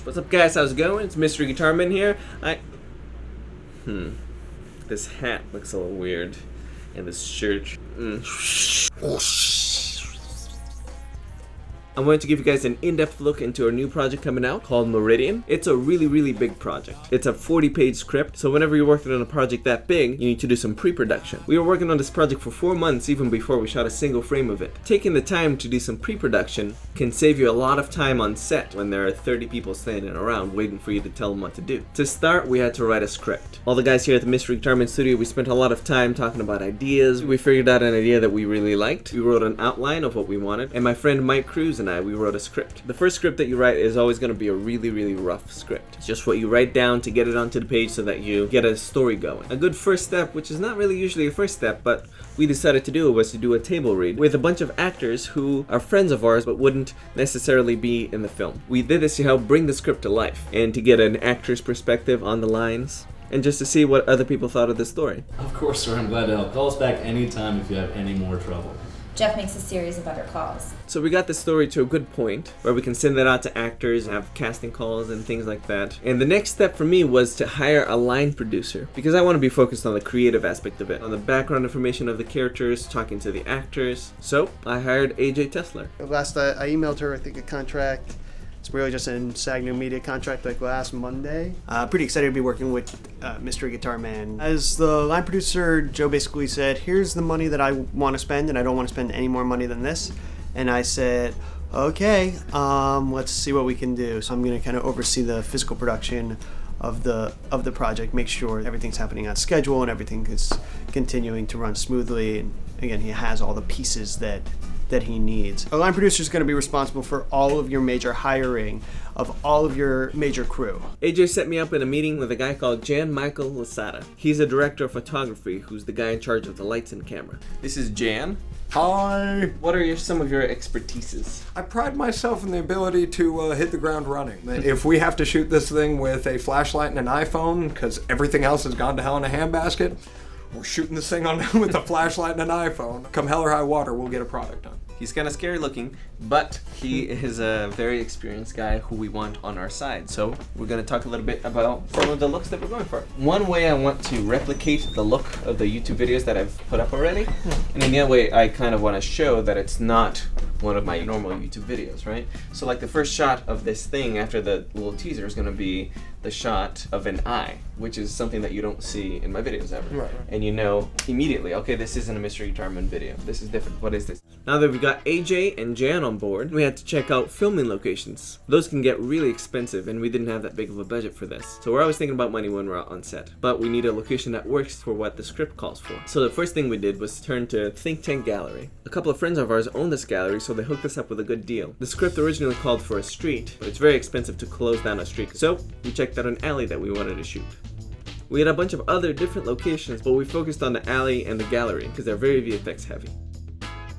What's up, guys? How's it going? It's MysteryGuitarMan here. This hat looks a little weird. And this shirt. I wanted to give you guys an in-depth look into our new project coming out called Meridian. It's a really big project. It's a 40-page script, so whenever you're working on a project that big, you need to do some pre-production. We were working on this project for 4 months even before we shot a single frame of it. Taking the time to do some pre-production can save you a lot of time on set when there are 30 people standing around waiting for you to tell them what to do. To start, we had to write a script. All the guys here at the MysteryGuitarMan studio, we spent a lot of time talking about ideas. We figured out an idea that we really liked. We wrote an outline of what we wanted, and my friend Mike Cruz and I, we wrote a script. The first script that you write is always going to be a really rough script. It's just what you write down to get it onto the page so that you get a story going. A good first step, which is not really usually a first step, but we decided to do, was to do a table read with a bunch of actors who are friends of ours but wouldn't necessarily be in the film. We did this to help bring the script to life and to get an actor's perspective on the lines, and just to see what other people thought of the story. Of course, sir. I'm glad to help. Call us back anytime if you have any more trouble. Jeff makes a series of other calls. So we got the story to a good point where we can send that out to actors and have casting calls and things like that. And the next step for me was to hire a line producer because I want to be focused on the creative aspect of it, on the background information of the characters, talking to the actors. So I hired AJ Tesler. Last I emailed her, I think, a contract. It's really just a SAG New Media contract like last Monday. Pretty excited to be working with MysteryGuitarMan. As the line producer, Joe basically said, here's the money that I want to spend, and I don't want to spend any more money than this. And I said, okay, let's see what we can do. So I'm going to kind of oversee the physical production of the project, make sure everything's happening on schedule and everything is continuing to run smoothly. And again, he has all the pieces that he needs. A line producer is going to be responsible for all of your major hiring of all of your major crew. AJ set me up in a meeting with a guy called Jan Michael Lasada. He's a director of photography who's the guy in charge of the lights and camera. This is Jan. Hi. What are some of your expertises? I pride myself in the ability to hit the ground running. If we have to shoot this thing with a flashlight and an iPhone, because everything else has gone to hell in a handbasket, we're shooting this thing on with a flashlight and an iPhone. Come hell or high water, we'll get a product done. He's kind of scary looking, but he is a very experienced guy who we want on our side. So we're going to talk a little bit about some of the looks that we're going for. One way I want to replicate the look of the YouTube videos that I've put up already. And in the other way, I kind of want to show that it's not one of my normal YouTube videos, right? So like the first shot of this thing after the little teaser is going to be the shot of an eye, which is something that you don't see in my videos ever. Right. And you know immediately, okay, this isn't a MysteryGuitarMan video. This is different. What is this? Now that we got AJ and Jan on board, we had to check out filming locations. Those can get really expensive, and we didn't have that big of a budget for this. So we're always thinking about money when we're out on set. But we need a location that works for what the script calls for. So the first thing we did was turn to Think Tank Gallery. A couple of friends of ours own this gallery, so they hooked us up with a good deal. The script originally called for a street, but it's very expensive to close down a street. So we checked out an alley that we wanted to shoot. We had a bunch of other different locations, but we focused on the alley and the gallery because they're very VFX heavy.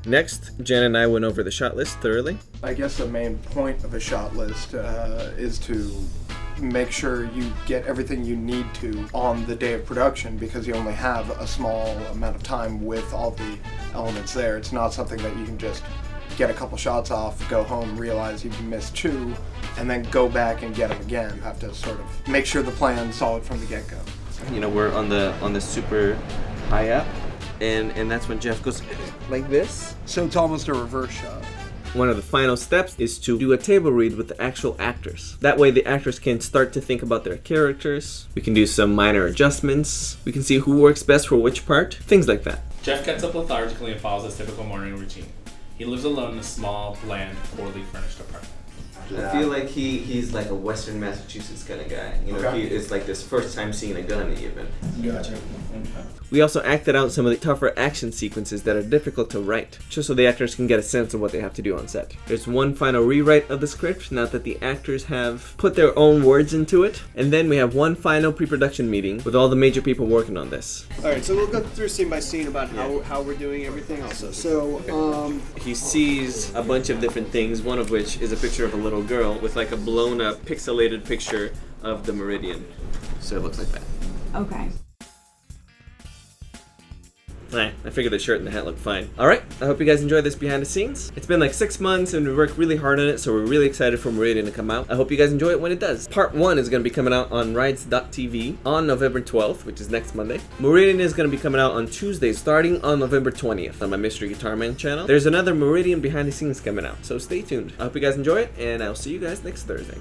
Next, Jen and I went over the shot list thoroughly. I guess the main point of a shot list is to make sure you get everything you need to on the day of production because you only have a small amount of time with all the elements there. It's not something that you can just get a couple shots off, go home, realize you've missed 2, and then go back and get them again. You have to sort of make sure the plan's solid from the get-go. You know, we're on the super high up, and that's when Jeff goes like this. So it's almost a reverse shot. One of the final steps is to do a table read with the actual actors. That way the actors can start to think about their characters. We can do some minor adjustments. We can see who works best for which part, things like that. Jeff gets up lethargically and follows his typical morning routine. He lives alone in a small, bland, poorly furnished apartment. I feel like he's like a Western Massachusetts kind of guy. You know, Okay. it's like this first time seeing a gun even. Gotcha. We also acted out some of the tougher action sequences that are difficult to write, just so the actors can get a sense of what they have to do on set. There's one final rewrite of the script now that the actors have put their own words into it, and then we have one final pre-production meeting with all the major people working on this. All right, so we'll go through scene by scene about how we're doing everything also. So, He sees a bunch of different things, one of which is a picture of a little girl with like a blown up pixelated picture of the Meridian. So it looks like that. Okay. I figured the shirt and the hat look fine. Alright, I hope you guys enjoyed this behind the scenes. It's been like 6 months and we worked really hard on it, so we're really excited for Meridian to come out. I hope you guys enjoy it when it does. Part 1 is going to be coming out on rides.tv on November 12th, which is next Monday. Meridian is going to be coming out on Tuesday, starting on November 20th on my Mystery Guitar Man channel. There's another Meridian behind the scenes coming out, so stay tuned. I hope you guys enjoy it, and I'll see you guys next Thursday.